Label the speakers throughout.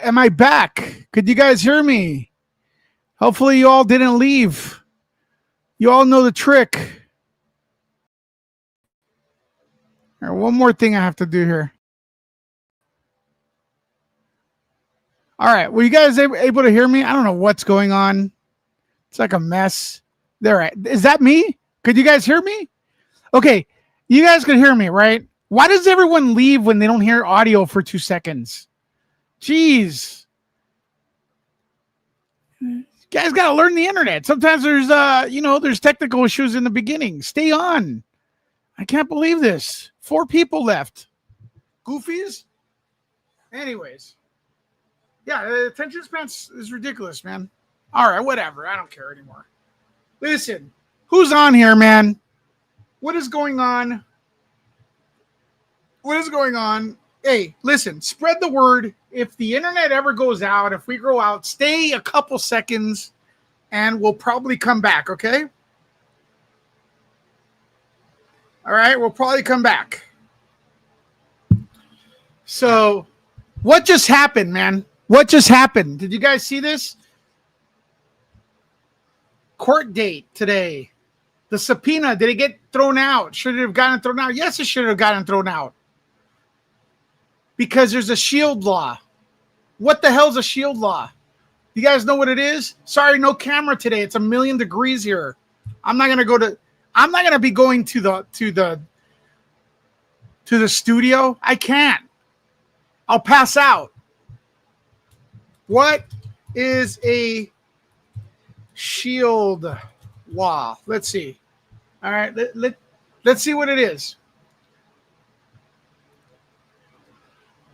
Speaker 1: Am I back? Could you guys hear me? Hopefully you all didn't leave. You all know the trick. All right, one more thing I have to do here. All right. Were you guys able to hear me? I don't know what's going on. It's like a mess. There. Is that me? Could you guys hear me? Okay. You guys can hear me, right? Why does everyone leave when they don't hear audio for 2 seconds? Jeez. You guys got to learn the internet. Sometimes there's, there's technical issues in the beginning. Stay on. I can't believe this. 4 people left. Goofies? Anyways. Yeah, the attention span is ridiculous, man. All right, whatever. I don't care anymore. Listen, who's on here, man? What is going on? What is going on? Hey, listen, spread the word. If the internet ever goes out, if we go out, stay a couple seconds and we'll probably come back, okay? All right, we'll probably come back. So, what just happened, man? What just happened? Did you guys see this? Court date today. The subpoena, did it get thrown out? Should it have gotten thrown out? Yes, it should have gotten thrown out. Because there's a shield law. What the hell's a shield law? You guys know what it is? Sorry, no camera today. It's 1,000,000 degrees here. I'm not gonna be going to the studio. I can't. I'll pass out. What is a shield law? Let's see. All right, let's see what it is.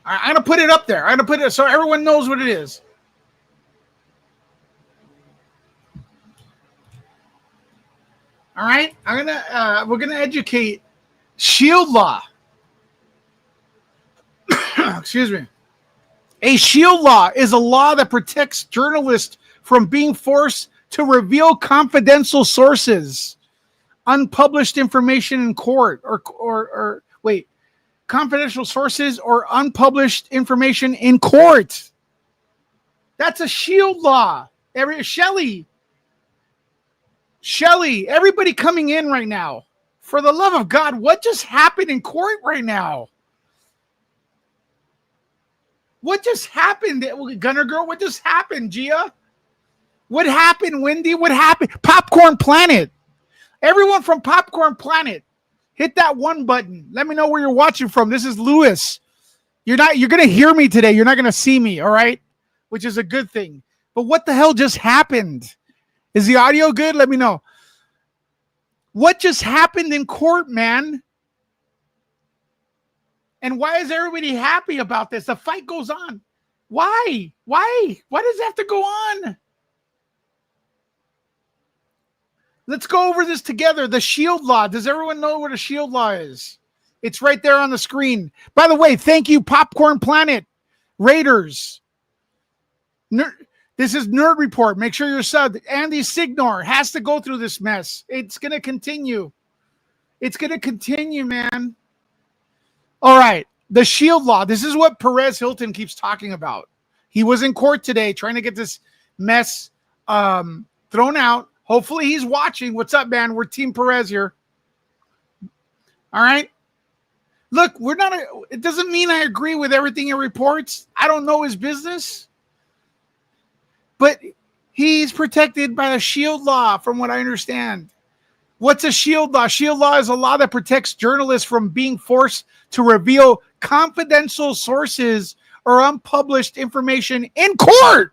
Speaker 1: All right, I'm gonna put it up there. I'm gonna put it so everyone knows what it is. All right, we're gonna educate shield law. Excuse me. A shield law is a law that protects journalists from being forced to reveal confidential sources, unpublished information in court, confidential sources or unpublished information in court. That's a shield law. Shelly, everybody coming in right now. For the love of God, what just happened in court right now? What just happened, Gunner Girl? What just happened, Gia? What happened, Wendy? What happened? Popcorn Planet. Everyone from Popcorn Planet, hit that 1 button. Let me know where you're watching from. This is Lewis. You're going to hear me today. You're not going to see me, all right? Which is a good thing. But what the hell just happened? Is the audio good? Let me know. What just happened in court, man? And why is everybody happy about this? The fight goes on. Why? Why does it have to go on? Let's go over this together. The shield law. Does everyone know what a shield law is? It's right there on the screen. By the way, thank you, Popcorn Planet, Raiders. This is Nerd Report. Make sure you're subbed. Andy Signor has to go through this mess. It's going to continue. It's going to continue, man. All right, the shield law. This is what Perez Hilton keeps talking about. He was in court today trying to get this mess thrown out. Hopefully he's watching. What's up, man? We're Team Perez here. All right. Look, it doesn't mean I agree with everything he reports. I don't know his business. But he's protected by the shield law, from what I understand. What's a shield law? Shield law is a law that protects journalists from being forced to reveal confidential sources or unpublished information in court.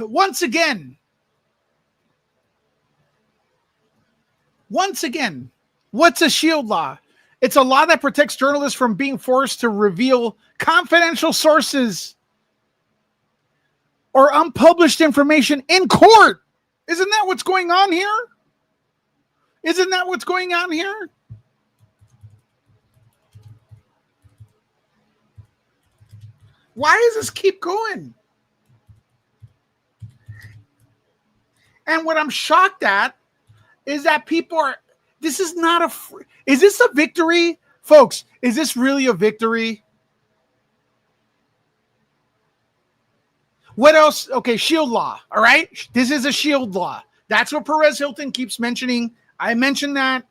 Speaker 1: Once again, what's a shield law? It's a law that protects journalists from being forced to reveal confidential sources or unpublished information in court. Isn't that what's going on here? Isn't that what's going on here? Why does this keep going? And what I'm shocked at is that people are, this is not is this a victory Folks, is this really a victory? What else? Okay, shield law. All right. This is a shield law. That's what Perez Hilton keeps mentioning. I mentioned that.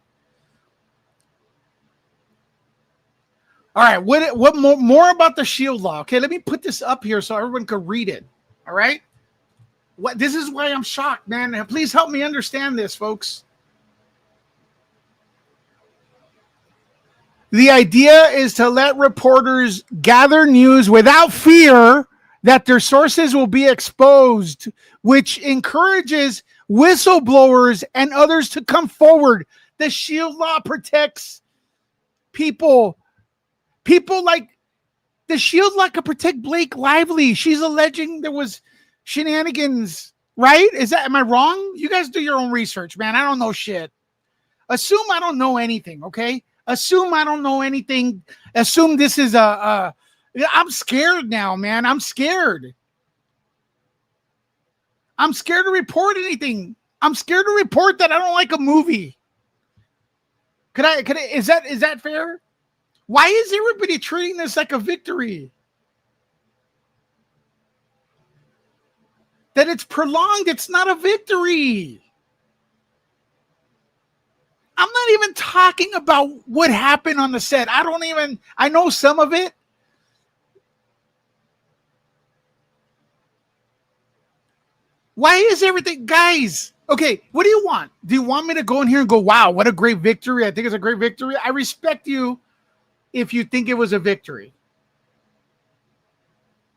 Speaker 1: All right. What more about the shield law? Okay, let me put this up here so everyone could read it. All right. This is why I'm shocked, man. Please help me understand this, folks. The idea is to let reporters gather news without fear that their sources will be exposed, which encourages whistleblowers and others to come forward. The shield law protects people. People like the shield law could protect Blake Lively. She's alleging there was shenanigans, right? Am I wrong? You guys do your own research, man. I don't know shit. Assume I don't know anything, okay? Assume I don't know anything. Assume this is I'm scared now, man. I'm scared. I'm scared to report anything. I'm scared to report that I don't like a movie. Could I, is that fair? Why is everybody treating this like a victory? That it's prolonged, it's not a victory. I'm not even talking about what happened on the set. I know some of it. Why is everything, guys? Okay, what do you want? Do you want me to go in here and go, wow, what a great victory? I think it's a great victory. I respect you if you think it was a victory.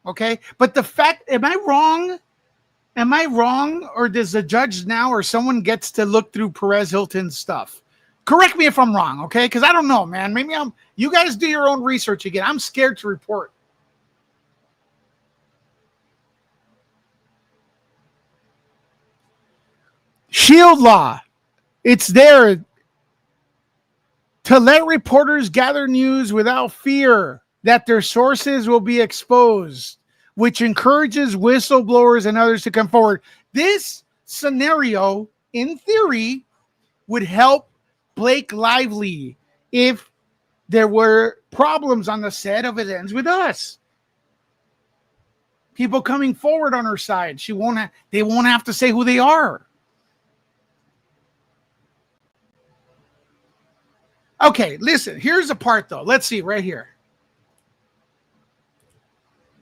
Speaker 1: Okay, but the fact, am I wrong? Am I wrong? Or does the judge now or someone gets to look through Perez Hilton's stuff? Correct me if I'm wrong, okay? Because I don't know, man. Maybe you guys do your own research again. I'm scared to report. Shield law. It's there to let reporters gather news without fear that their sources will be exposed, which encourages whistleblowers and others to come forward. This scenario, in theory, would help Blake Lively if there were problems on the set of It Ends With Us. People coming forward on her side. They won't have to say who they are. Okay, listen, here's the part though. Let's see right here.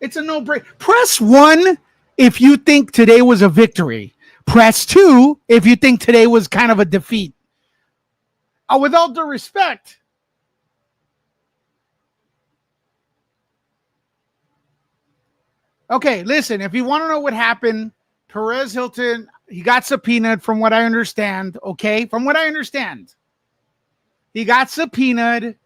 Speaker 1: It's a no-brainer. Press 1 if you think today was a victory. Press 2 if you think today was kind of a defeat. With all due respect, okay, listen, if you want to know what happened, Perez Hilton, he got subpoenaed from what I understand, okay? From what I understand. He got subpoenaed,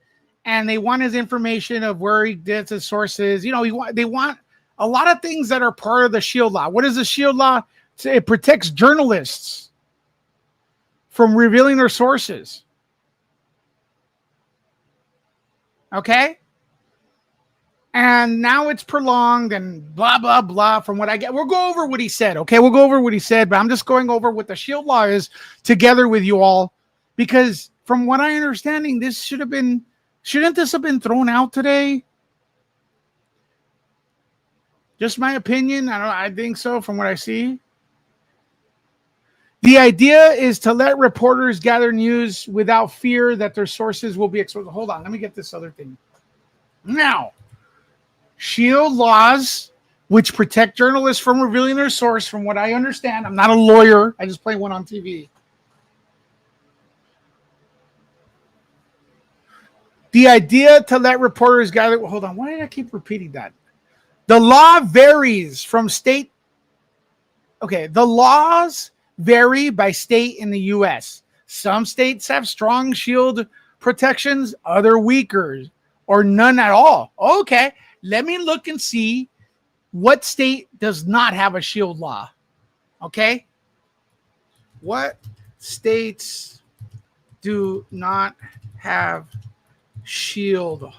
Speaker 1: and they want his information of where he gets his sources. You know, they want a lot of things that are part of the shield law. What is the shield law? It protects journalists from revealing their sources. Okay? And now it's prolonged and blah, blah, blah from what I get. We'll go over what he said, okay? We'll go over what he said, but I'm just going over what the shield law is together with you all, because from what I understanding, shouldn't this have been thrown out today? Just my opinion. I think so from what I see. The idea is to let reporters gather news without fear that their sources will be exposed. Hold on, let me get this other thing. Now, shield laws, which protect journalists from revealing their source, from what I understand. I'm not a lawyer. I just play one on TV. The idea to let reporters gather. Hold on. Why did I keep repeating that? The law varies from state. Okay. The laws vary by state in the U.S. Some states have strong shield protections, other weaker, or none at all. Okay. Let me look and see what state does not have a shield law. Okay. What states do not have shield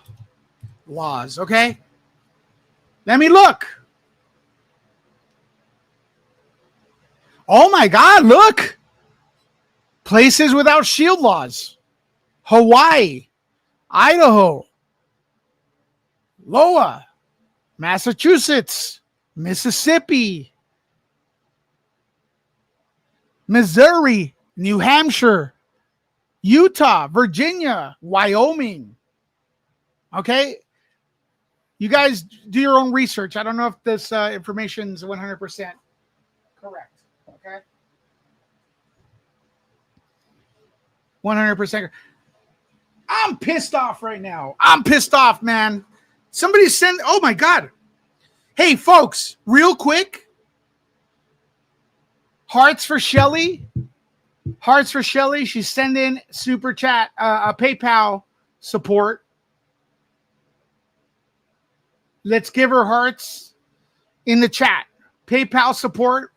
Speaker 1: laws? Okay, let me look. Oh my God, look. Places without shield laws. Hawaii, Idaho, Iowa, Massachusetts, Mississippi, Missouri, New Hampshire, Utah, Virginia, Wyoming. Okay? You guys do your own research. I don't know if this information is 100% correct. Okay? 100%. I'm pissed off right now. I'm pissed off, man. Somebody send, oh my God. Hey, folks, real quick. Hearts for Shelly. Hearts for Shelly. She's sending super chat, PayPal support. Let's give her hearts in the chat. PayPal support.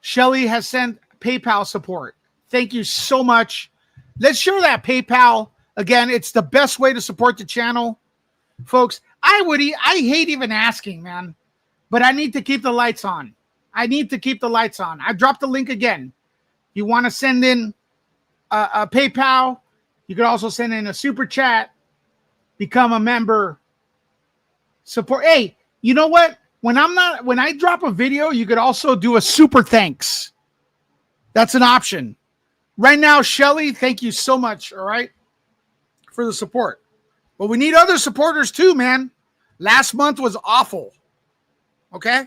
Speaker 1: Shelly has sent PayPal support. Thank you so much. Let's share that PayPal. Again, it's the best way to support the channel. Folks, I hate even asking, man. But I need to keep the lights on. I need to keep the lights on. I dropped the link again. You want to send in a PayPal. You could also send in a super chat. Become a member. Support. Hey, you know what? When I drop a video, you could also do a super thanks. That's an option. Right now, Shelly, thank you so much, all right, for the support. But we need other supporters too, man. Last month was awful. Okay?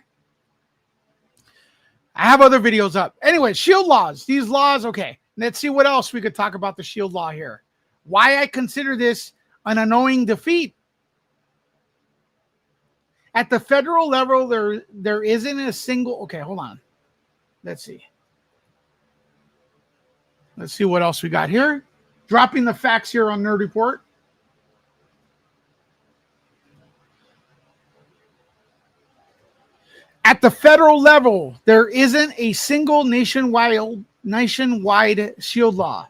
Speaker 1: I have other videos up. Anyway, shield laws. These laws, okay. Let's see what else we could talk about the shield law here. Why I consider this an annoying defeat. At the federal level, there isn't a single... Okay, hold on. Let's see. Let's see what else we got here. Dropping the facts here on Nerd Report. At the federal level, there isn't a single nationwide shield law.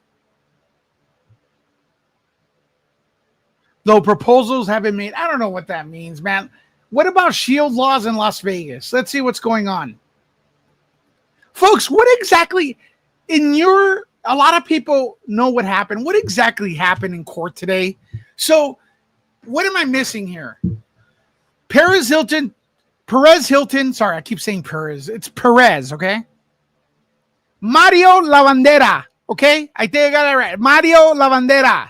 Speaker 1: Though proposals have been made. I don't know what that means, man. What about shield laws in Las Vegas? Let's see what's going on. Folks, what exactly a lot of people know what happened. What exactly happened in court today? So what am I missing here? Perez Hilton, sorry, I keep saying Perez. It's Perez, okay? Mario Lavandera, okay? I think I got it right. Mario Lavandera.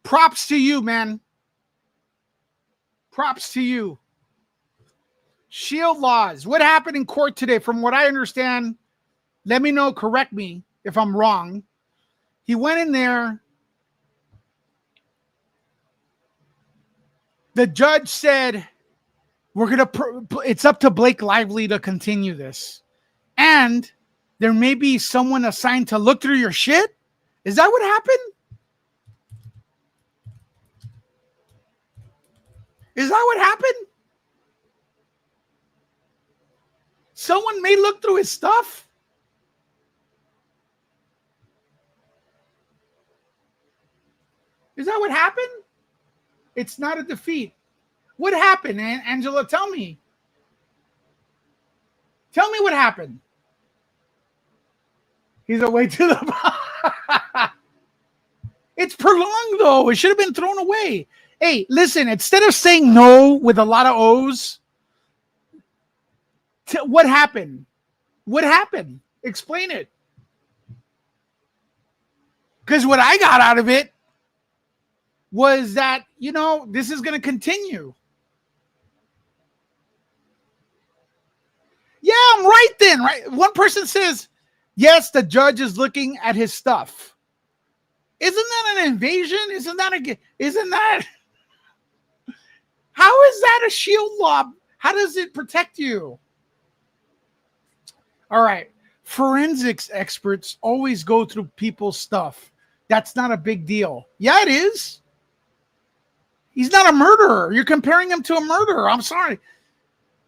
Speaker 1: Props to you, man. Props to you. Shield laws. What happened in court today? From what I understand, let me know, correct me if I'm wrong. He went in there. The judge said, it's up to Blake Lively to continue this. And there may be someone assigned to look through your shit. Is that what happened? Is that what happened? Someone may look through his stuff. Is that what happened? It's not a defeat. What happened, Angela? Tell me. Tell me what happened. He's away to the... It's prolonged, though. It should have been thrown away. Hey, listen, instead of saying no with a lot of O's, what happened? What happened? Explain it. Because what I got out of it was that, this is going to continue. Yeah, I'm right then, right? One person says, yes, the judge is looking at his stuff. Isn't that an invasion? How is that a shield law? How does it protect you? All right. Forensics experts always go through people's stuff. That's not a big deal. Yeah, it is. He's not a murderer. You're comparing him to a murderer. I'm sorry.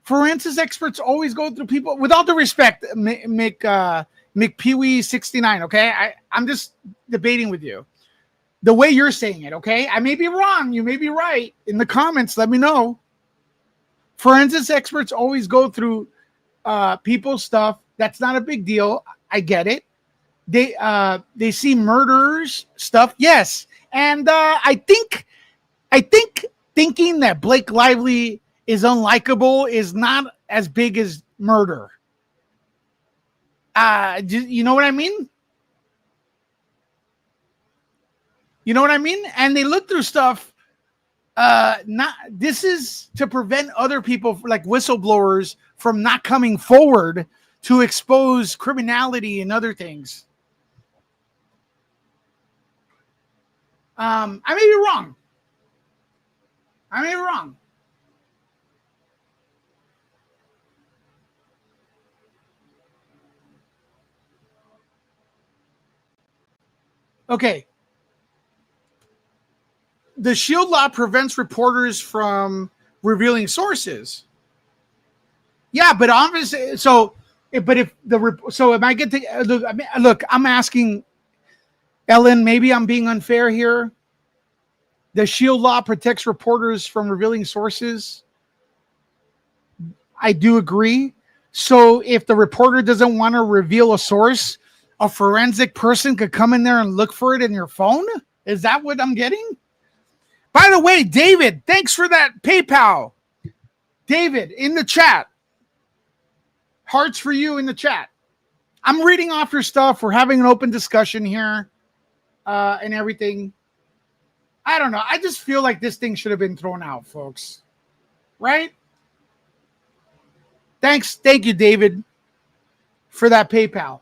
Speaker 1: Forensics experts always go through people. With all due respect, McPeewee69, okay? I'm just debating with you. The way you're saying it, okay? I may be wrong. You may be right. In the comments, let me know. Forensics experts always go through people's stuff. That's not a big deal. I get it. They see murderers stuff. Yes, and I think thinking that Blake Lively is unlikable is not as big as murder. You know what I mean? You know what I mean? And they look through stuff. Not this is to prevent other people like whistleblowers from not coming forward to expose criminality and other things. I may be wrong. I may be wrong. Okay. The Shield law prevents reporters from revealing sources. Yeah, but obviously, but if am I getting look? I'm asking Ellen. Maybe I'm being unfair here. The Shield law protects reporters from revealing sources. I do agree. So if the reporter doesn't want to reveal a source, a forensic person could come in there and look for it in your phone. Is that what I'm getting? By the way, David, thanks for that PayPal. David, in the chat. Hearts for you in the chat. I'm reading off your stuff. We're having an open discussion here and everything. I don't know. I just feel like this thing should have been thrown out, folks. Right? Thanks. Thank you, David, for that PayPal.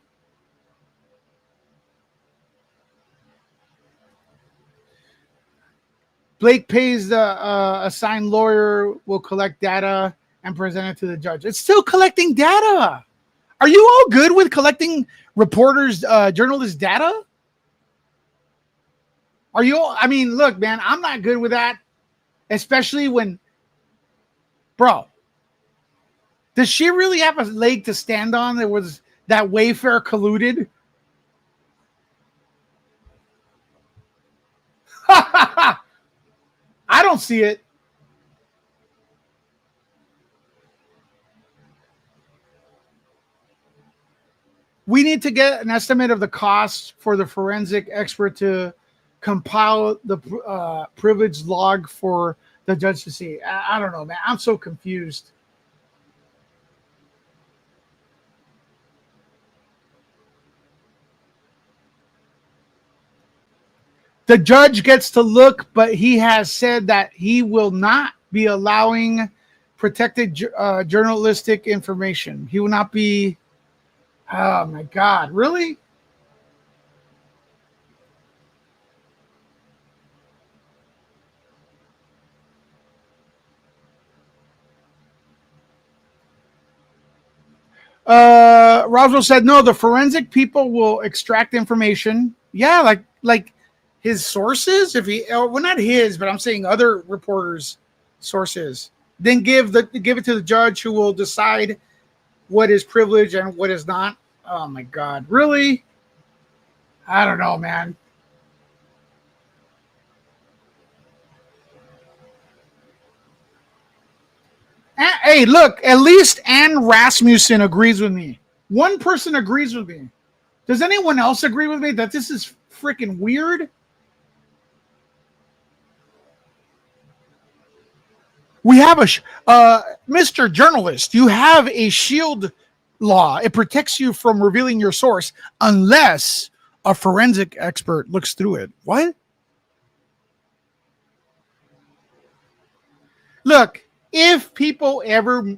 Speaker 1: Blake pays the assigned lawyer, will collect data and present it to the judge. It's still collecting data. Are you all good with collecting reporters, journalists' data? Are you all, I mean, look, man, I'm not good with that, especially when, bro, does she really have a leg to stand on? There was that Wayfair colluded. I don't see it. We need to get an estimate of the cost for the forensic expert to compile the privilege log for the judge to see. I don't know, man. I'm so confused. The judge gets to look, but he has said that he will not be allowing protected journalistic information. He will not be. Oh my God, really? Roswell said, no, the forensic people will extract information. Yeah, like his sources, if he, well, not his, but I'm saying other reporters' sources. Then give it to the judge, who will decide what is privilege and what is not. Oh my God, really? I don't know, man. Hey, look, at least Ann Rasmussen agrees with me. One person agrees with me. Does anyone else agree with me that this is freaking weird? We have Mr. Journalist, you have a shield law. It protects you from revealing your source unless a forensic expert looks through it. What? Look, if people ever,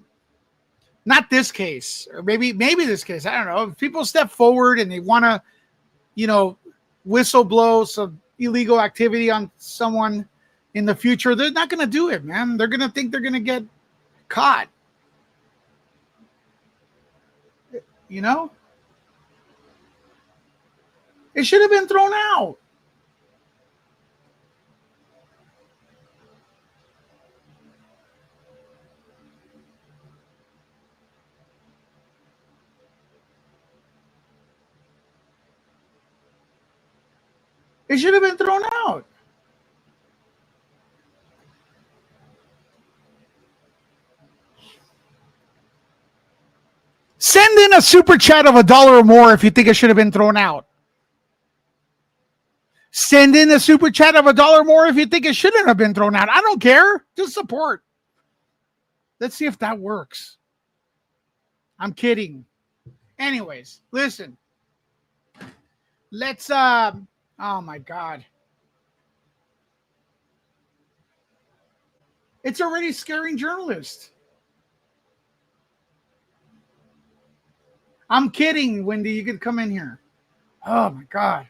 Speaker 1: not this case, or maybe this case, I don't know, if people step forward and they want to, whistle blow some illegal activity on someone in the future, they're not going to do it, man. They're going to think they're going to get caught. It should have been thrown out. It should have been thrown out. Send in a super chat of $1 or more if you think it should have been thrown out. Send in a super chat of $1 more if you think it shouldn't have been thrown out. I don't care. Just support. Let's see if that works. I'm kidding. Anyways, listen. Let's oh my God. It's already scaring journalists. I'm kidding, Wendy. You could come in here. Oh my God.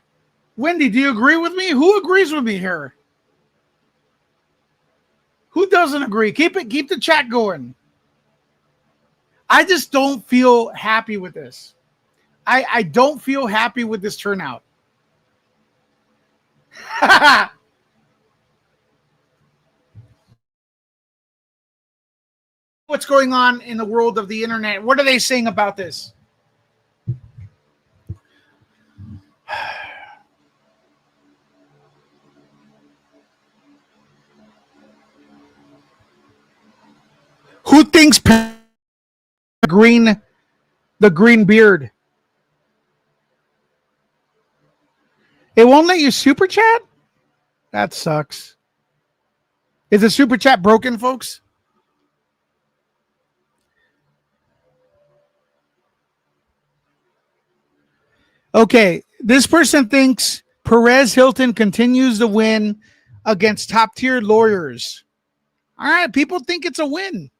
Speaker 1: Wendy, do you agree with me? Who agrees with me here? Who doesn't agree? Keep the chat going. I just don't feel happy with this. I don't feel happy with this turnout. What's going on in the world of the internet? What are they saying about this? Who thinks the green beard? It won't let you super chat? That sucks. Is the super chat broken, folks? Okay, this person thinks Perez Hilton continues to win against top-tier lawyers. All right, people think it's a win.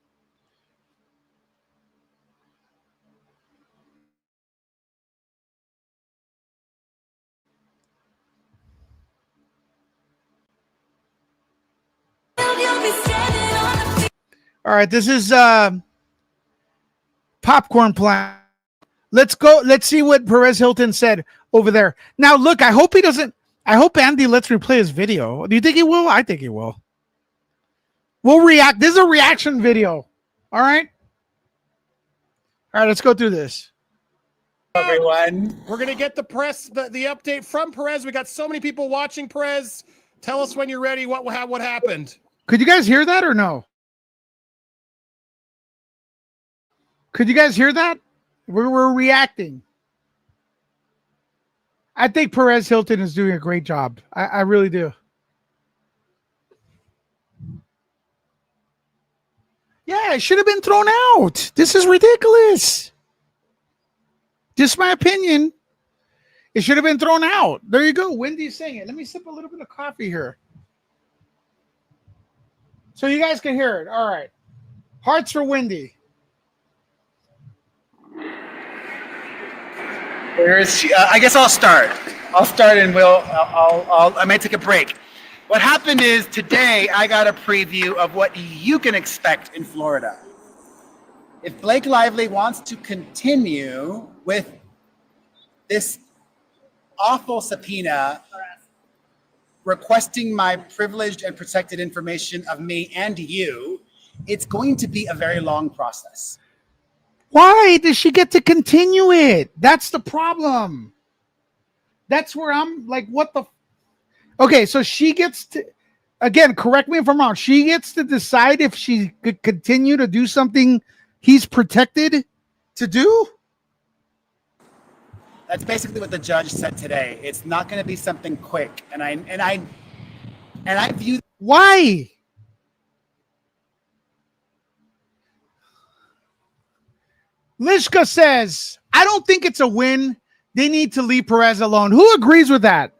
Speaker 1: All right, this is popcorn plan. Let's go. Let's see what Perez Hilton said over there. Now, look, I hope he doesn't. I hope Andy lets me play his video. Do you think he will? I think he will. We'll react. This is a reaction video. All right. All right, let's go through this.
Speaker 2: Everyone, we're going to get the update from Perez. We got so many people watching. Perez, tell us when you're ready. What happened?
Speaker 1: Could you guys hear that or no? Could you guys hear that? We're reacting. I think Perez Hilton is doing a great job. I really do. Yeah, it should have been thrown out. This is ridiculous. Just my opinion. It should have been thrown out. There you go. Wendy's saying it. Let me sip a little bit of coffee here. So you guys can hear it. All right. Hearts for Wendy.
Speaker 3: Where is she? I guess I'll start. And I may take a break. What happened is today I got a preview of what you can expect in Florida. If Blake Lively wants to continue with this awful subpoena requesting my privileged and protected information of me and you, it's going to be a very long process.
Speaker 1: Why does she get to continue it? That's the problem. That's where I'm like, what the? Okay, so she gets to, again, correct me if I'm wrong. She gets to decide if she could continue to do something he's protected to do.
Speaker 3: That's basically what the judge said today. It's not going to be something quick, and I view.
Speaker 1: Why? Lishka says, I don't think it's a win. They need to leave Perez alone. Who agrees with that?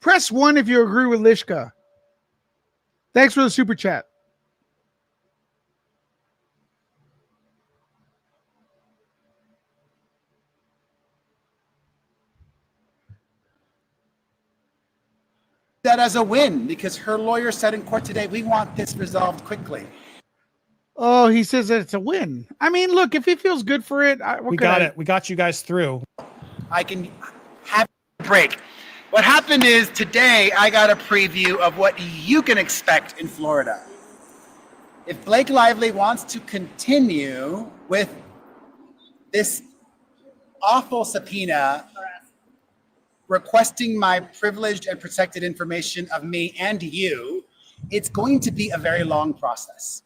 Speaker 1: Press 1 if you agree with Lishka. Thanks for the super chat.
Speaker 3: That as a win because her lawyer said in court today, we want this resolved quickly.
Speaker 1: Oh, he says that it's a win. I mean, look, if he feels good for it,
Speaker 2: we got it. We got you guys through.
Speaker 3: I can have a break. What happened is today I got a preview of what you can expect in Florida. If Blake Lively wants to continue with this awful subpoena requesting my privileged and protected information of me and you, it's going to be a very long process.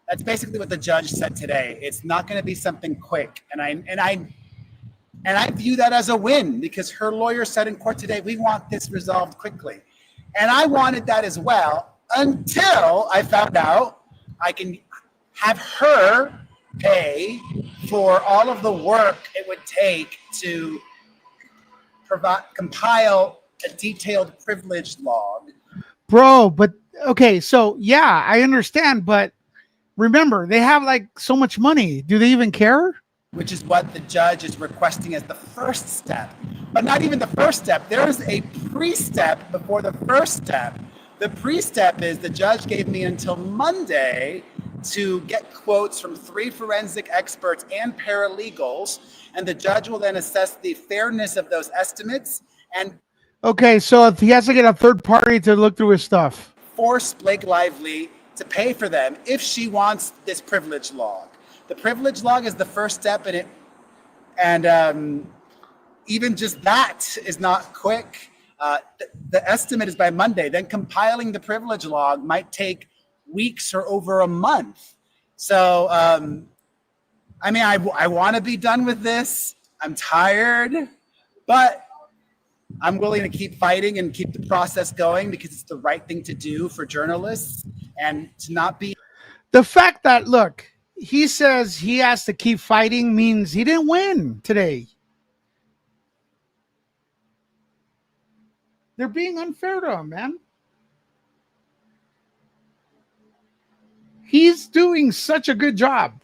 Speaker 3: That's basically what the judge said today. It's not going to be something quick. And And I view that as a win because her lawyer said in court today, we want this resolved quickly. And I wanted that as well until I found out I can have her pay for all of the work it would take to compile a detailed privilege log.
Speaker 1: Bro, but okay, so yeah, I understand, but remember, they have like so much money. Do they even care?
Speaker 3: Which is what the judge is requesting as the first step. But not even the first step. There is a pre-step before the first step. The pre-step is the judge gave me until Monday to get quotes from 3 forensic experts and paralegals, and the judge will then assess the fairness of those estimates and
Speaker 1: Okay, so if he has to get a third party to look through his stuff.
Speaker 3: force Blake Lively to pay for them if she wants this privilege log. The privilege log is the first step in it, and even just that is not quick. The estimate is by Monday. Then compiling the privilege log might take weeks or over a month. So, I mean, I want to be done with this. I'm tired, but I'm willing to keep fighting and keep the process going because it's the right thing to do for journalists and to not be.
Speaker 1: The fact that, look, he says he has to keep fighting means he didn't win today. They're being unfair to him, man. He's doing such a good job.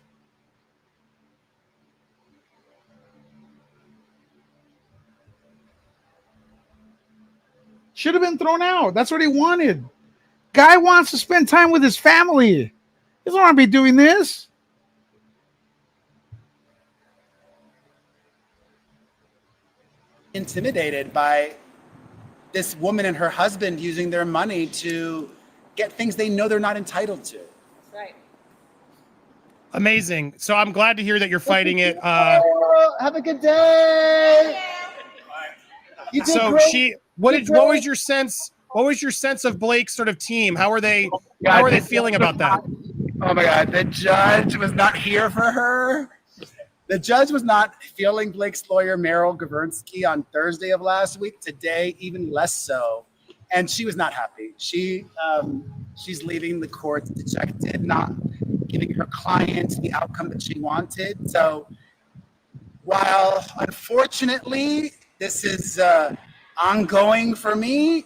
Speaker 1: Should have been thrown out. That's what he wanted. Guy wants to spend time with his family. He doesn't want to be doing this.
Speaker 3: Intimidated by this woman and her husband using their money to get things they know they're not entitled to.
Speaker 4: That's right.
Speaker 2: Amazing. So I'm glad to hear that you're fighting it.
Speaker 3: Have a good day. You did
Speaker 2: So
Speaker 3: great.
Speaker 2: what was your sense? What was your sense of Blake's sort of team? How are they feeling about that?
Speaker 3: Oh my God, the judge was not here for her. The judge was not feeling Blake's lawyer, Meryl Gavernsky, on Thursday of last week. Today, even less so. And she was not happy. She's leaving the court dejected, not giving her client the outcome that she wanted. So while unfortunately this is ongoing for me,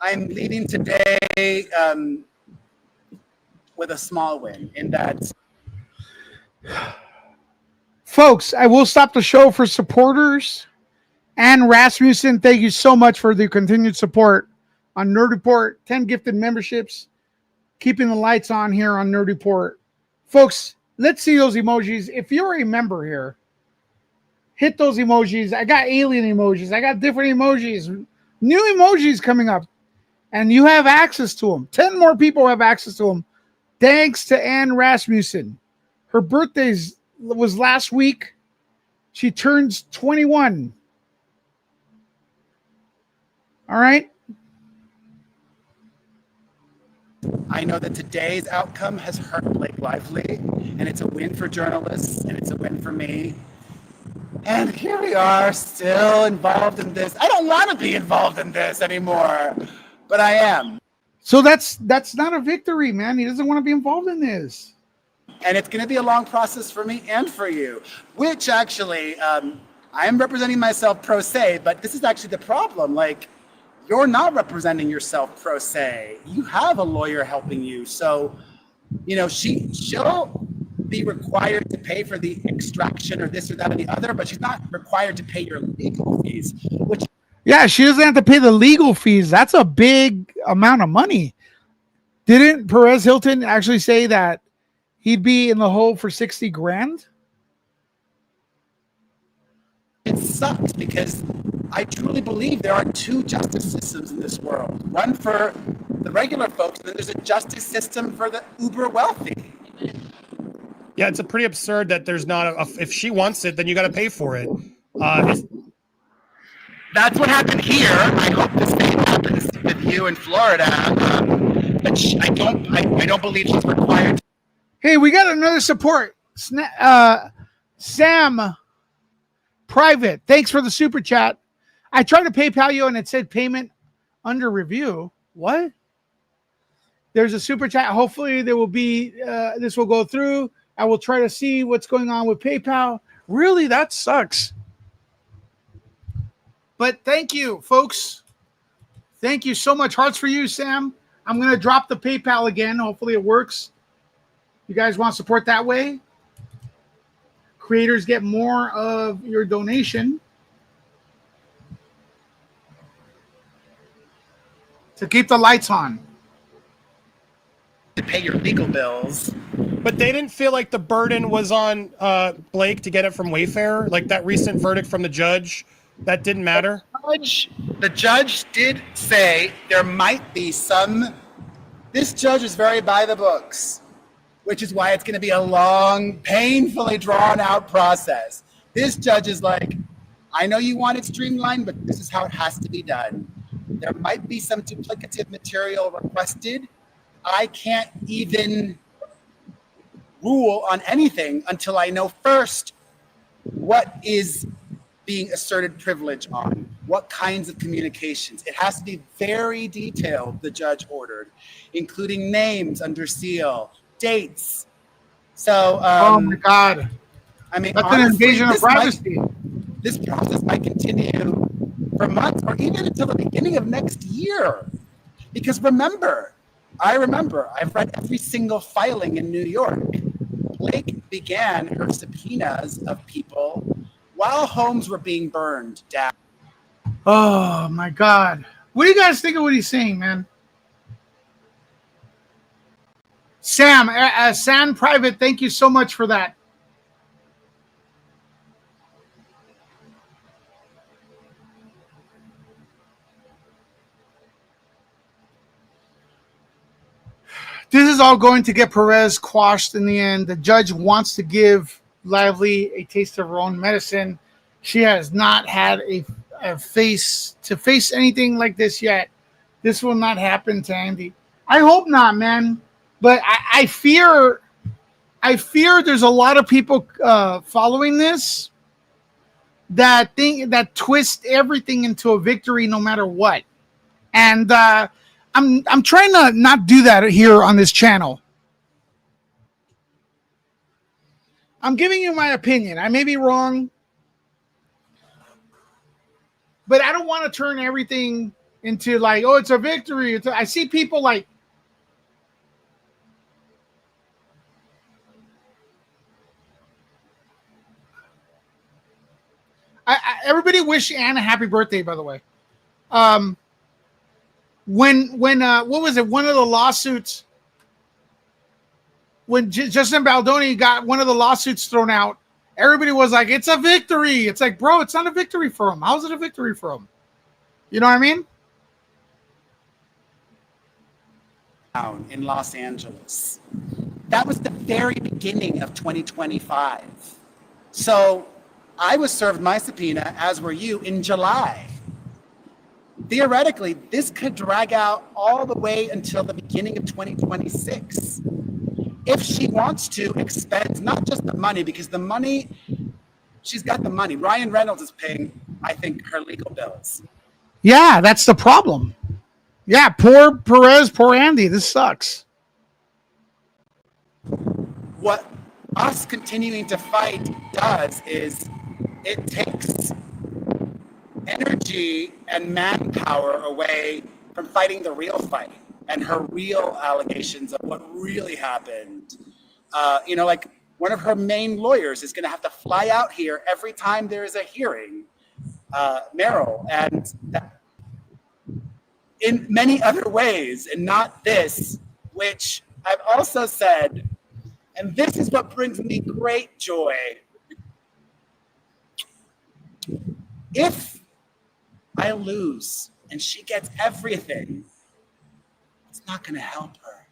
Speaker 3: I'm leaving today with a small win in that.
Speaker 1: Folks, I will stop the show for supporters. And Rasmussen, thank you so much for the continued support on Nerd Report. 10 gifted memberships. Keeping the lights on here on Nerd Report. Folks, let's see those emojis. If you're a member here, hit those emojis. I got alien emojis. I got different emojis. New emojis coming up. And you have access to them. 10 more people have access to them. Thanks to Ann Rasmussen. Her birthday was last week. She turns 21. All right.
Speaker 3: I know that today's outcome has hurt Blake Lively, and it's a win for journalists, and it's a win for me. And here we are, still involved in this. I don't want to be involved in this anymore, but I am.
Speaker 1: So that's not a victory, man. He doesn't want to be involved in this.
Speaker 3: And it's going to be a long process for me and for you, which actually, I am representing myself pro se, but this is actually the problem. Like, you're not representing yourself pro se. You have a lawyer helping you. So, you know, she'll be required to pay for the extraction or this or that or the other, but she's not required to pay your legal fees, which.
Speaker 1: Yeah, she doesn't have to pay the legal fees. That's a big amount of money. Didn't Perez Hilton actually say that he'd be in the hole for 60 grand?
Speaker 3: It sucks because I truly believe there are 2 justice systems in this world. One for the regular folks, and then there's a justice system for the uber wealthy.
Speaker 2: Yeah, it's a pretty absurd that there's not if she wants it, then you got to pay for it.
Speaker 3: That's what happened here. I hope the same happens with you in Florida. But I don't believe she's required.
Speaker 1: Hey, we got another support. Sam Private, thanks for the super chat. I tried to PayPal you and it said payment under review. What? There's a super chat. Hopefully there will be, this will go through. I will try to see what's going on with PayPal. Really, that sucks. But thank you, folks. Thank you so much. Hearts for you, Sam. I'm going to drop the PayPal again. Hopefully it works. You guys want to support that way? Creators get more of your donation to keep the lights on.
Speaker 3: To pay your legal bills.
Speaker 2: But they didn't feel like the burden was on Blake to get it from Wayfair? Like that recent verdict from the judge, that didn't matter?
Speaker 3: The judge did say there might be some. This judge is very by the books, which is why it's going to be a long, painfully drawn out process. This judge is like, I know you want it streamlined, but this is how it has to be done. There might be some duplicative material requested. I can't even rule on anything until I know first what is being asserted privilege on, what kinds of communications. It has to be very detailed, the judge ordered, including names under seal, dates. So,
Speaker 1: oh my God.
Speaker 3: I mean,
Speaker 1: that's
Speaker 3: honestly,
Speaker 1: an invasion of privacy.
Speaker 3: This process might continue for months or even until the beginning of next year. Because I've read every single filing in New York. Blake began her subpoenas of people while homes were being burned down.
Speaker 1: Oh my God. What do you guys think of what he's saying, man? Sam, San Private, thank you so much for that. This is all going to get Perez quashed in the end. The judge wants to give Lively a taste of her own medicine. She has not had a face anything like this yet. This will not happen to Andy. I hope not, man. But I fear there's a lot of people following this that twist everything into a victory no matter what. And I'm trying to not do that here on this channel. I'm giving you my opinion. I may be wrong, but I don't want to turn everything into like, oh, it's a victory. I see people like, everybody wish Anne a happy birthday, by the way. When what was it? One of the lawsuits, when Justin Baldoni got one of the lawsuits thrown out, everybody was like, it's a victory. It's like, bro, it's not a victory for him. How's it a victory for him? You know what I mean?
Speaker 3: In Los Angeles. That was the very beginning of 2025. So I was served my subpoena, as were you, in July. Theoretically, this could drag out all the way until the beginning of 2026. If she wants to expend not just the money, because the money, she's got the money. Ryan Reynolds is paying, I think, her legal bills.
Speaker 1: Yeah, that's the problem. Yeah, poor Perez, poor Andy. This sucks.
Speaker 3: What us continuing to fight does is it takes energy and manpower away from fighting the real fight and her real allegations of what really happened. Like one of her main lawyers is going to have to fly out here every time there is a hearing, Merrill, and that, in many other ways, and not this, which I've also said, and this is what brings me great joy. If I lose and she gets everything, it's not going to help her.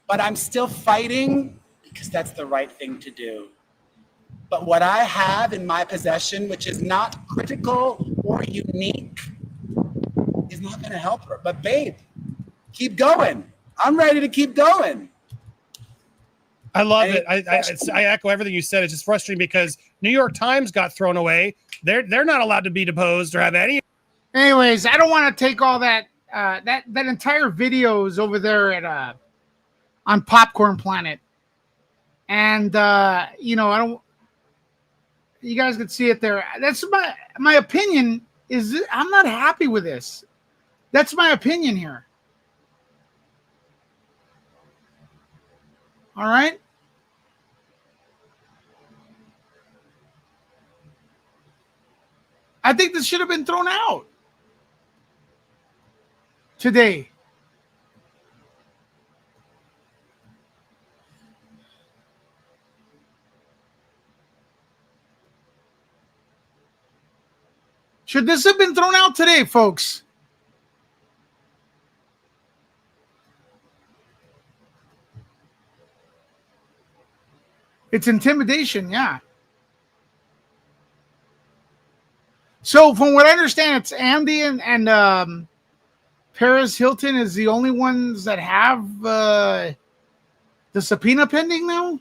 Speaker 3: But I'm still fighting because that's the right thing to do. But what I have in my possession, which is not critical or unique, is not going to help her. But babe, keep going. I'm ready to keep going.
Speaker 2: I love it. I echo everything you said. It's just frustrating because New York Times got thrown away. They're not allowed to be deposed or have any.
Speaker 1: Anyways, I don't want to take all that that entire video is over there at on Popcorn Planet, and you know, I don't. You guys can see it there. That's my opinion. I'm not happy with this. That's my opinion here. All right. I think this should have been thrown out today. Should this have been thrown out today, folks? It's intimidation, yeah. So from what I understand, it's Andy and Perez Hilton is the only ones that have the subpoena pending now?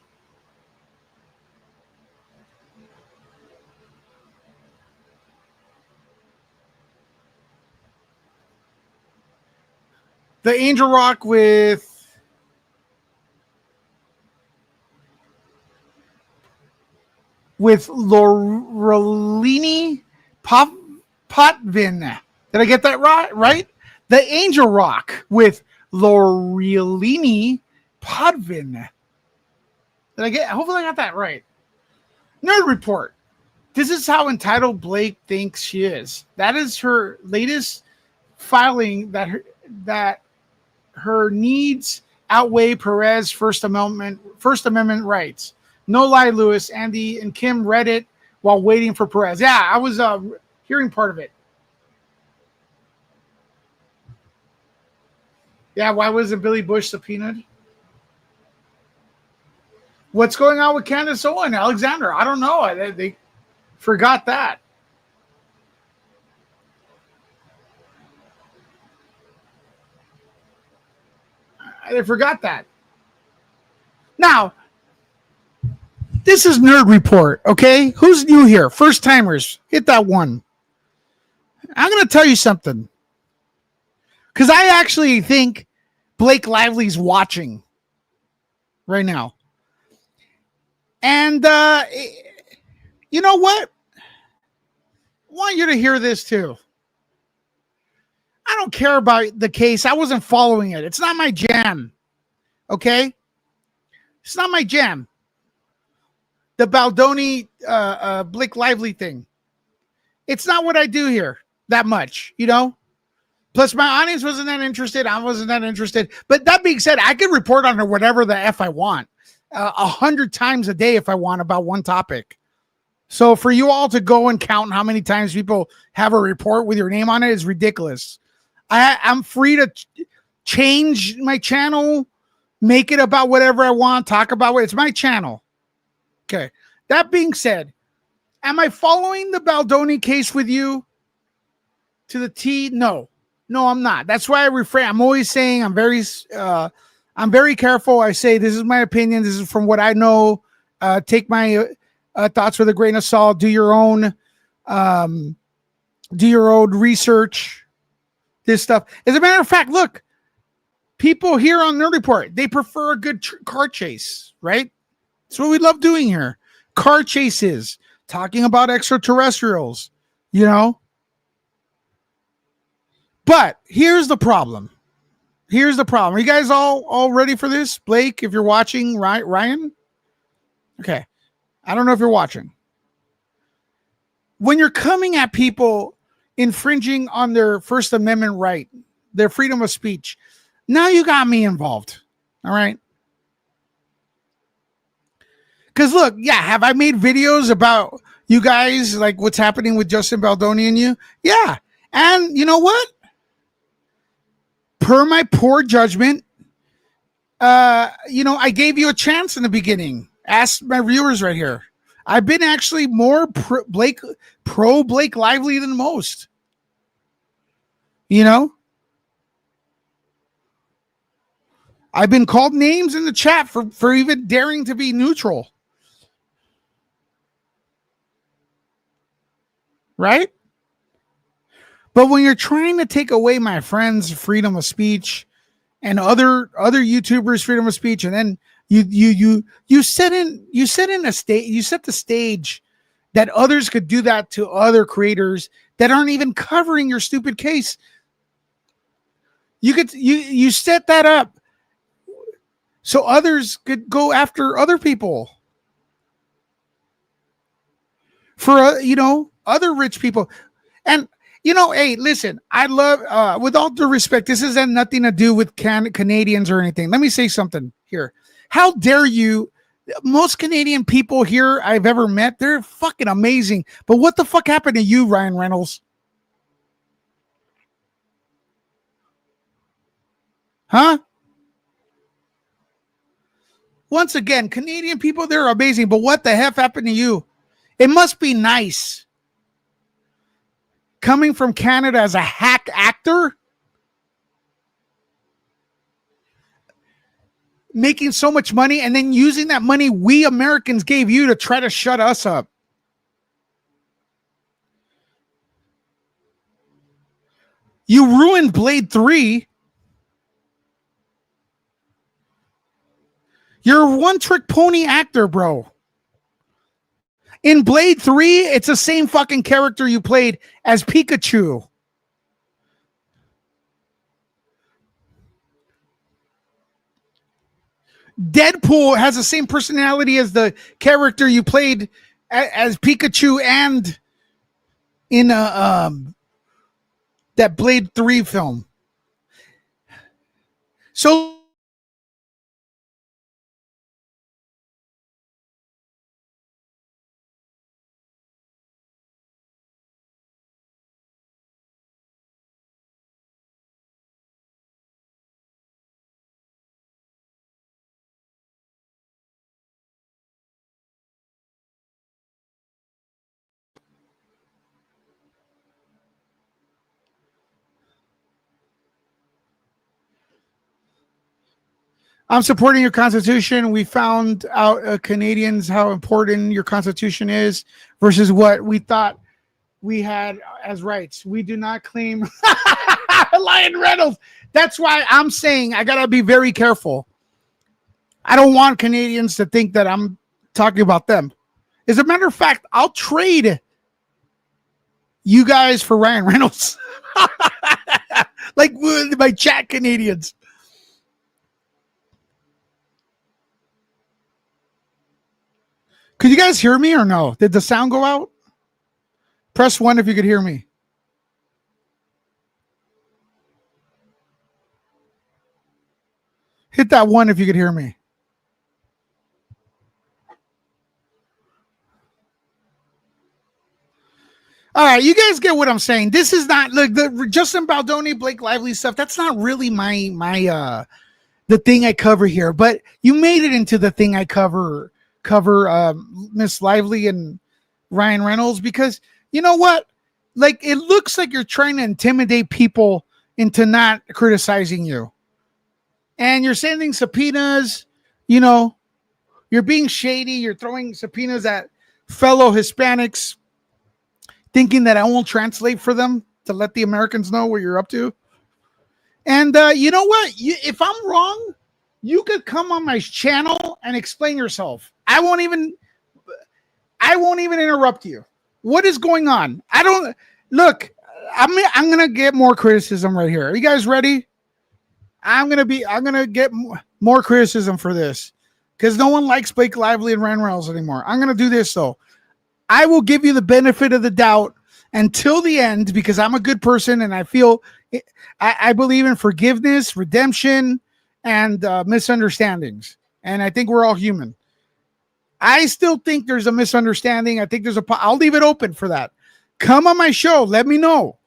Speaker 1: The Angel Rock with Lorelini Potvin. Did I get that right? The Angel Rock with Lorelini Potvin. Hopefully I got that right. Nerd Report. This is how entitled Blake thinks she is. That is her latest filing that her needs outweigh Perez First Amendment rights. No lie, Lewis. Andy and Kim read it while waiting for Perez. Yeah, I was hearing part of it. Yeah, why wasn't Billy Bush subpoenaed? What's going on with Candace Owen, Alexander? I don't know. They forgot that. They forgot that. Now, this is Nerd Report, okay? Who's new here? First timers, hit that one. I'm going to tell you something. Because I actually think Blake Lively's watching right now. And you know what? I want you to hear this too. I don't care about the case. I wasn't following it. It's not my jam. Okay? It's not my jam. The Baldoni Blake Lively thing. It's not what I do here that much, you know? Plus, my audience wasn't that interested. I wasn't that interested. But that being said, I can report on whatever the F I want 100 times a day if I want about one topic. So for you all to go and count how many times people have a report with your name on it is ridiculous. I'm free to change my channel, make it about whatever I want, talk about it. It's my channel. Okay. That being said, am I following the Baldoni case with you to the T? No, I'm not. That's why I refrain. I'm always saying I'm very careful. I say, this is my opinion. This is from what I know. Take my thoughts with a grain of salt. Do your own research. This stuff. As a matter of fact, look, people here on Nerd Report, they prefer a good car chase, right? That's what we love doing here. Car chases, talking about extraterrestrials, you know? But here's the problem. Are you guys all ready for this? Blake, if you're watching, Ryan? Okay. I don't know if you're watching. When you're coming at people infringing on their First Amendment right, their freedom of speech, now you got me involved. All right. Because look, yeah, have I made videos about you guys, like what's happening with Justin Baldoni and you? Yeah. And you know what? Per my poor judgment, I gave you a chance in the beginning. Ask my viewers right here. I've been actually more pro Blake Lively than most. You know? I've been called names in the chat for even daring to be neutral. right? But when you're trying to take away my friends' freedom of speech and other YouTubers' freedom of speech, and then you set the stage that others could do that to other creators that aren't even covering your stupid case. You set that up so others could go after other people for other rich people. And hey, listen, I love, with all due respect, this has nothing to do with Canadians or anything. Let me say something here. How dare you? Most Canadian people here I've ever met, they're fucking amazing. But what the fuck happened to you, Ryan Reynolds? Huh? Once again, Canadian people, they're amazing. But what the heck happened to you? It must be nice coming from Canada as a hack actor, making so much money, and then using that money we Americans gave you to try to shut us up. You ruined Blade 3. You're a one-trick pony actor, bro. In Blade 3, it's the same fucking character you played as Pikachu. Deadpool has the same personality as the character you played as Pikachu and in that Blade 3 film. So I'm supporting your Constitution. We found out, Canadians, how important your Constitution is versus what we thought we had as rights. We do not claim Ryan Reynolds. That's why I'm saying I got to be very careful. I don't want Canadians to think that I'm talking about them. As a matter of fact, I'll trade you guys for Ryan Reynolds. Like my chat Canadians. Could you guys hear me or no? Did the sound go out? Press 1 if you could hear me. Hit that 1 if you could hear me. All right, you guys get what I'm saying. This is not like the Justin Baldoni, Blake Lively stuff. That's not really my the thing I cover here. But you made it into the thing I cover Miss Lively and Ryan Reynolds, because you know what? Like, it looks like you're trying to intimidate people into not criticizing you. And you're sending subpoenas, you're being shady. You're throwing subpoenas at fellow Hispanics, thinking that I won't translate for them to let the Americans know what you're up to. And you know what? If I'm wrong, you could come on my channel and explain yourself. I won't even interrupt you. What is going on? I'm gonna get more criticism right here. Are you guys ready? I'm gonna get more criticism for this because no one likes Blake Lively and Ryan Reynolds anymore. I'm gonna do this though. I will give you the benefit of the doubt until the end because I'm a good person and I believe in forgiveness, redemption, and misunderstandings. And I think we're all human. I still think there's a misunderstanding. I think I'll leave it open for that. Come on my show. Let me know.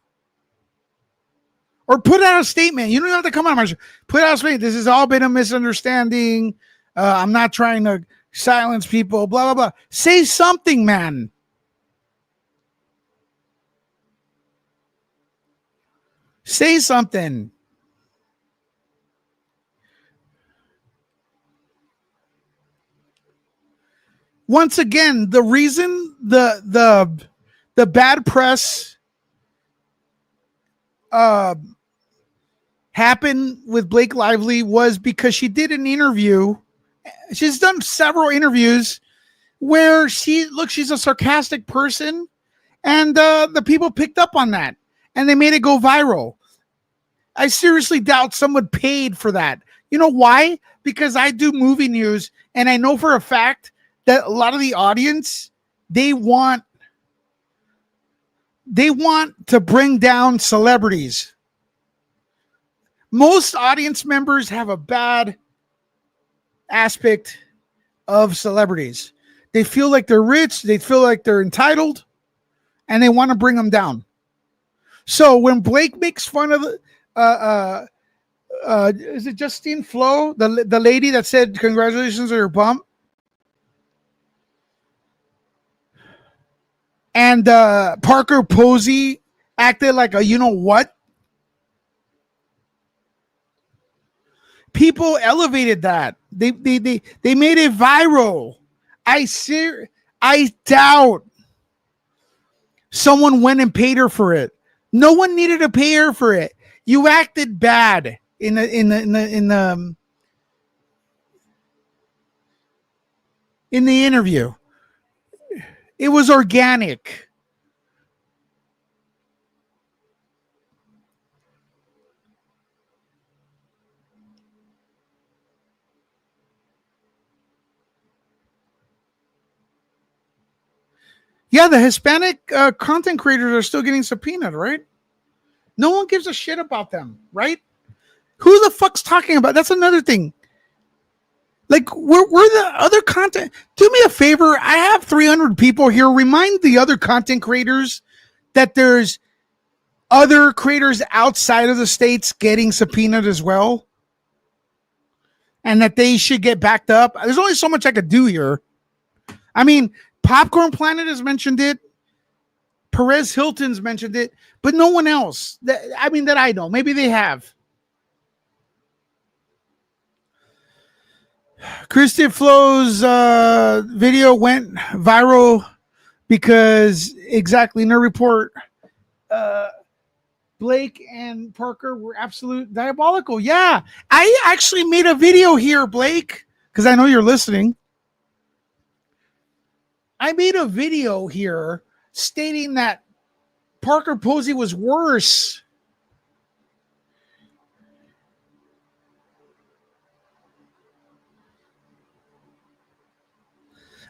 Speaker 1: Or put out a statement. You don't have to come on my show. Put out a statement. This has all been a misunderstanding. I'm not trying to silence people. Blah, blah, blah. Say something, man. Say something. Once again, the reason the the bad press happened with Blake Lively was because she did an interview. She's done several interviews where she's a sarcastic person, and the people picked up on that and they made it go viral. I seriously doubt someone paid for that. You know why? Because I do movie news, and I know for a fact that a lot of the audience, they want to bring down celebrities. Most audience members have a bad aspect of celebrities. They feel like they're rich, they feel like they're entitled, and they want to bring them down. So when Blake makes fun of is it Justine Flo, the lady that said congratulations on your bump, and Parker Posey acted like a you know what? People elevated that. They made it viral. I doubt someone went and paid her for it. No one needed to pay her for it. You acted bad in the interview. It was organic. Yeah, the Hispanic content creators are still getting subpoenaed, right? No one gives a shit about them, right? Who the fuck's talking about? That's another thing. Like, we're the other content. Do me a favor. I have 300 people here. Remind the other content creators that there's other creators outside of the states getting subpoenaed as well, and that they should get backed up. There's only so much I could do here. I mean, Popcorn Planet has mentioned it. Perez Hilton's mentioned it, but no one else. That I know. Maybe they have. Christian Flo's video went viral because exactly in her report, Blake and Parker were absolute diabolical. Yeah, I actually made a video here, Blake, because I know you're listening. I made a video here stating that Parker Posey was worse.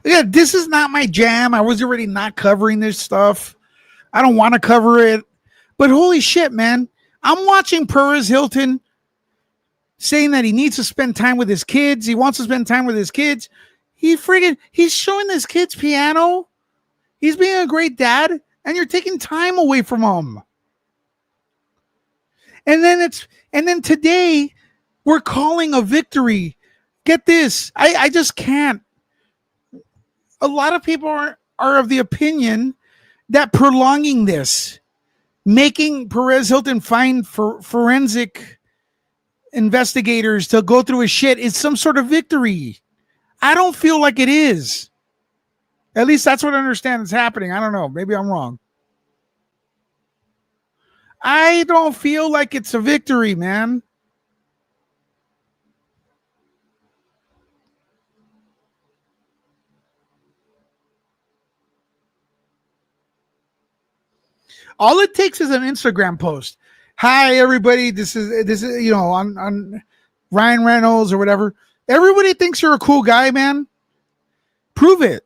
Speaker 1: Yeah, this is not my jam. I was already not covering this stuff. I don't want to cover it. But holy shit, man. I'm watching Perez Hilton saying that he needs to spend time with his kids. He wants to spend time with his kids. He's showing his kids piano. He's being a great dad, and you're taking time away from him. And then today we're calling a victory. Get this. I just can't. A lot of people are of the opinion that prolonging this, making Perez Hilton find for forensic investigators to go through his shit is some sort of victory. I don't feel like it is. At least that's what I understand is happening. I don't know. Maybe I'm wrong. I don't feel like it's a victory, man. All it takes is an Instagram post. Hi, everybody. This is on Ryan Reynolds or whatever. Everybody thinks you're a cool guy, man. Prove it.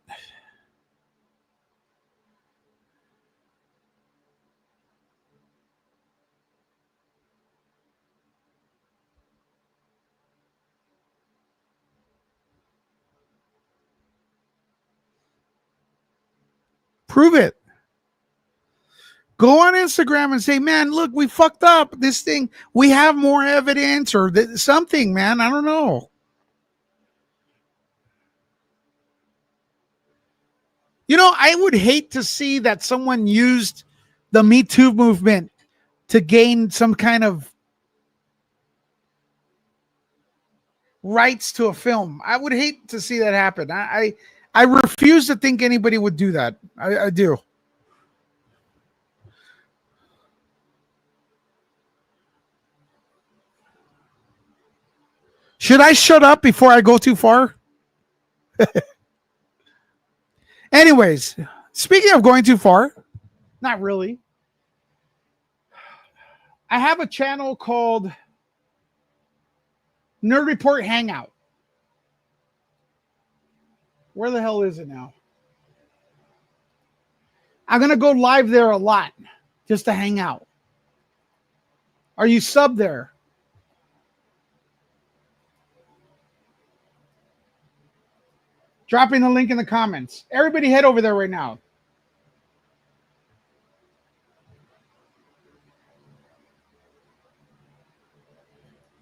Speaker 1: Prove it. Go on Instagram and say, man, look, we fucked up this thing. We have more evidence or something, man. I don't know. You know, I would hate to see that someone used the Me Too movement to gain some kind of rights to a film. I would hate to see that happen. I refuse to think anybody would do that. I do. Should I shut up before I go too far? Anyways, speaking of going too far, not really. I have a channel called Nerd Report Hangout. Where the hell is it now? I'm going to go live there a lot just to hang out. Are you sub there? Dropping the link in the comments. Everybody head over there right now.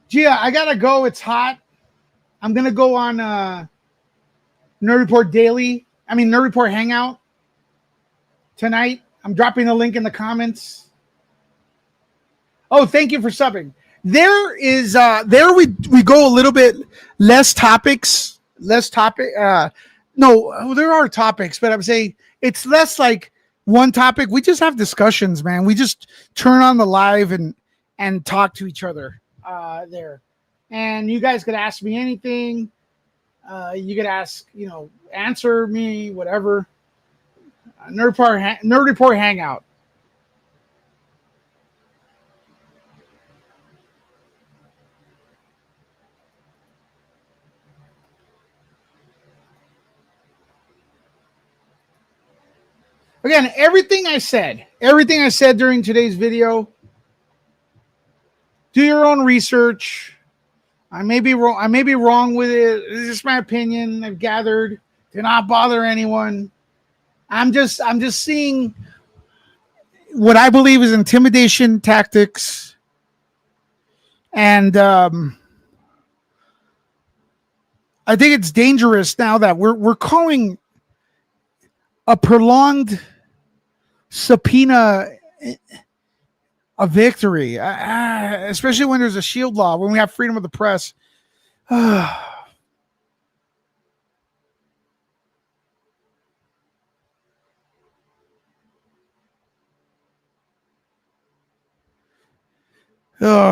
Speaker 1: Gia, I gotta go. It's hot. I'm gonna go on Nerd Report Nerd Report Hangout tonight. I'm dropping the link in the comments. Oh, thank you for subbing. There is there we go a little bit less topics. No, there are topics, but I'm saying it's less like one topic. We just have discussions, man. We just turn on the live and talk to each other there. And you guys could ask me anything. You could ask, answer me, whatever. Nerd Report Hangout. Again, everything I said during today's video, do your own research. I may be wrong with it. It's just my opinion. I've gathered. Do not bother anyone. I'm just seeing what I believe is intimidation tactics. And I think it's dangerous now that we're calling a prolonged subpoena a victory, especially when there's a shield law, when we have freedom of the press. Oh,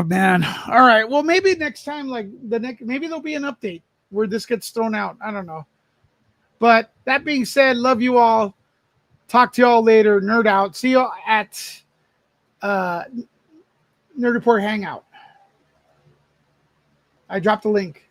Speaker 1: man. All right. Well, maybe next time, maybe there'll be an update where this gets thrown out. I don't know. But that being said, love you all. Talk to y'all later. Nerd out. See you at Nerd Report Hangout. I dropped the link.